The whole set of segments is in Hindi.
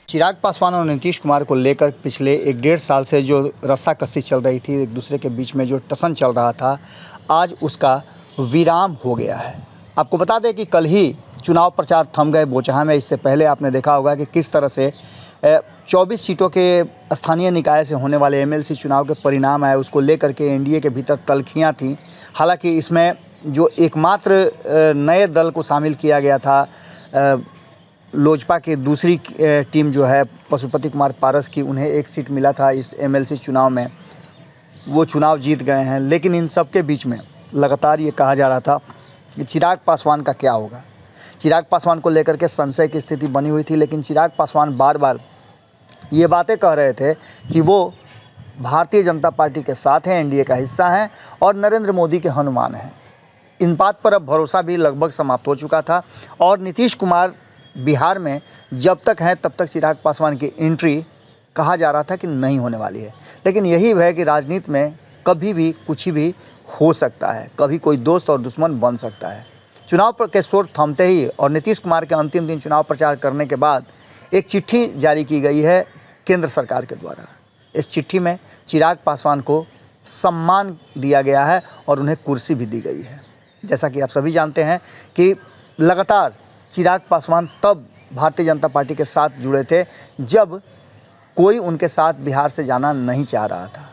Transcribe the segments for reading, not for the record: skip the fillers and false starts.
चिराग पासवान और नीतीश कुमार को लेकर पिछले 1-1.5 साल से जो रस्साकसी चल रही थी, एक दूसरे के बीच में जो टसन चल रहा था, आज उसका विराम हो गया है। आपको बता दें कि कल ही चुनाव प्रचार थम गए बोचहा में। इससे पहले आपने देखा होगा कि किस तरह से 24 सीटों के स्थानीय निकाय से होने वाले एमएलसी चुनाव के परिणाम आए, उसको लेकर के एनडीए के भीतर तल्खियाँ थीं। हालांकि इसमें जो एकमात्र नए दल को शामिल किया गया था, लोजपा की दूसरी टीम जो है पशुपति कुमार पारस की, उन्हें 1 सीट मिला था इस एमएलसी चुनाव में, वो चुनाव जीत गए हैं। लेकिन इन सब के बीच में लगातार ये कहा जा रहा था कि चिराग पासवान का क्या होगा। चिराग पासवान को लेकर के संशय की स्थिति बनी हुई थी, लेकिन चिराग पासवान बार बार ये बातें कह रहे थे कि वो भारतीय जनता पार्टी के साथ हैं, एनडीए का हिस्सा हैं और नरेंद्र मोदी के हनुमान हैं। इन बात पर अब भरोसा भी लगभग समाप्त हो चुका था और नीतीश कुमार बिहार में जब तक हैं तब तक चिराग पासवान की एंट्री कहा जा रहा था कि नहीं होने वाली है। लेकिन यही है कि राजनीति में कभी भी कुछ भी हो सकता है, कभी कोई दोस्त और दुश्मन बन सकता है। चुनाव पर के शोर थमते ही और नीतीश कुमार के अंतिम दिन चुनाव प्रचार करने के बाद एक चिट्ठी जारी की गई है केंद्र सरकार के द्वारा। इस चिट्ठी में चिराग पासवान को सम्मान दिया गया है और उन्हें कुर्सी भी दी गई है। जैसा कि आप सभी जानते हैं कि लगातार चिराग पासवान तब भारतीय जनता पार्टी के साथ जुड़े थे जब कोई उनके साथ बिहार से जाना नहीं चाह रहा था।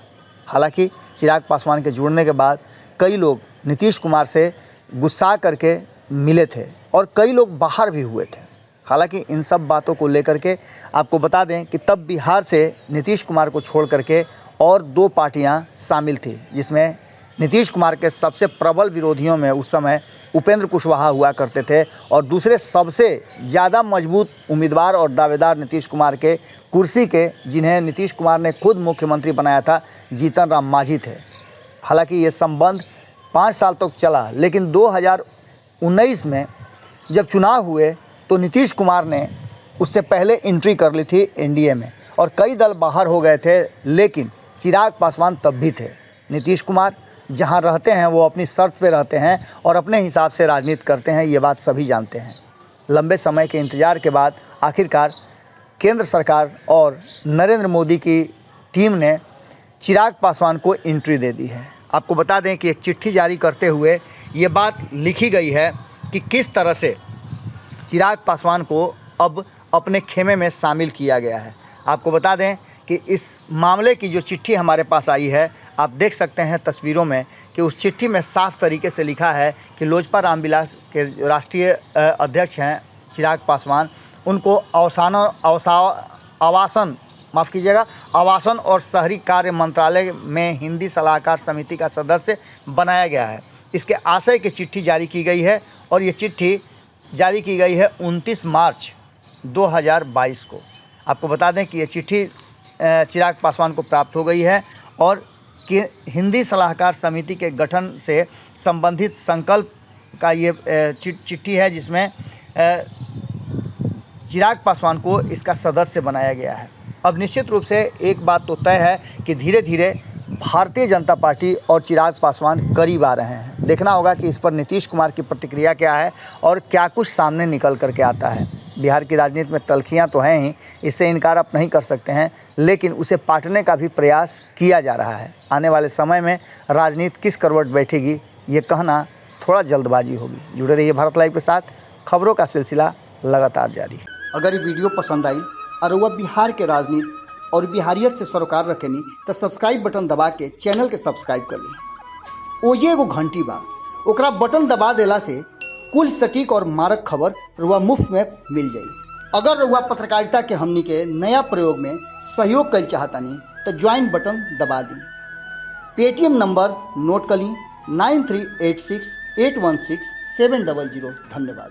हालांकि चिराग पासवान के जुड़ने के बाद कई लोग नीतीश कुमार से गुस्सा करके मिले थे और कई लोग बाहर भी हुए थे। हालांकि इन सब बातों को लेकर के आपको बता दें कि तब बिहार से नीतीश कुमार को छोड़ करके और 2 पार्टियां शामिल थी, जिसमें नीतीश कुमार के सबसे प्रबल विरोधियों में उस समय उपेंद्र कुशवाहा हुआ करते थे और दूसरे सबसे ज़्यादा मजबूत उम्मीदवार और दावेदार नीतीश कुमार के कुर्सी के, जिन्हें नीतीश कुमार ने खुद मुख्यमंत्री बनाया था, जीतन राम मांझी थे। हालांकि ये संबंध 5 साल तक चला, लेकिन 2019 में जब चुनाव हुए तो नीतीश कुमार ने उससे पहले एंट्री कर ली थी एनडीए में और कई दल बाहर हो गए थे, लेकिन चिराग पासवान तब भी थे। नीतीश कुमार जहां रहते हैं वो अपनी शर्त पे रहते हैं और अपने हिसाब से राजनीति करते हैं, ये बात सभी जानते हैं। लंबे समय के इंतज़ार के बाद आखिरकार केंद्र सरकार और नरेंद्र मोदी की टीम ने चिराग पासवान को एंट्री दे दी है। आपको बता दें कि एक चिट्ठी जारी करते हुए ये बात लिखी गई है कि किस तरह से चिराग पासवान को अब अपने खेमे में शामिल किया गया है। आपको बता दें कि इस मामले की जो चिट्ठी हमारे पास आई है, आप देख सकते हैं तस्वीरों में कि उस चिट्ठी में साफ तरीके से लिखा है कि लोजपा रामविलास के राष्ट्रीय अध्यक्ष हैं चिराग पासवान, उनको आवासन और शहरी कार्य मंत्रालय में हिंदी सलाहकार समिति का सदस्य बनाया गया है। इसके आशय की चिट्ठी जारी की गई है और ये चिट्ठी जारी की गई है 29 मार्च 2022 को। आपको बता दें कि ये चिट्ठी चिराग पासवान को प्राप्त हो गई है और कि हिंदी सलाहकार समिति के गठन से संबंधित संकल्प का ये चिट्ठी है, जिसमें चिराग पासवान को इसका सदस्य बनाया गया है। अब निश्चित रूप से एक बात तो तय है कि धीरे धीरे भारतीय जनता पार्टी और चिराग पासवान करीब आ रहे हैं। देखना होगा कि इस पर नीतीश कुमार की प्रतिक्रिया क्या है और क्या कुछ सामने निकल करके आता है। बिहार की राजनीति में तल्खियाँ तो हैं ही, इससे इनकार आप नहीं कर सकते हैं, लेकिन उसे पाटने का भी प्रयास किया जा रहा है। आने वाले समय में राजनीति किस करवट बैठेगी, ये कहना थोड़ा जल्दबाजी होगी। जुड़े रहिए भारत लाइव के साथ, खबरों का सिलसिला लगातार जारी है। अगर ये वीडियो पसंद आई और वह बिहार के राजनीति और बिहारियत से सरोकार रखेनी तो सब्सक्राइब बटन दबा के चैनल के सब्सक्राइब कर ली। ओजे एगो घंटी बा, ओकरा बटन दबा देला से कुल सटीक और मारक खबर रुआ मुफ्त में मिल जाई। अगर रुआ पत्रकारिता के हमनी के नया प्रयोग में सहयोग कर चाहतनी तो ज्वाइन बटन दबा दी। पेटीएम नंबर नोट कर ली 9386816700। धन्यवाद।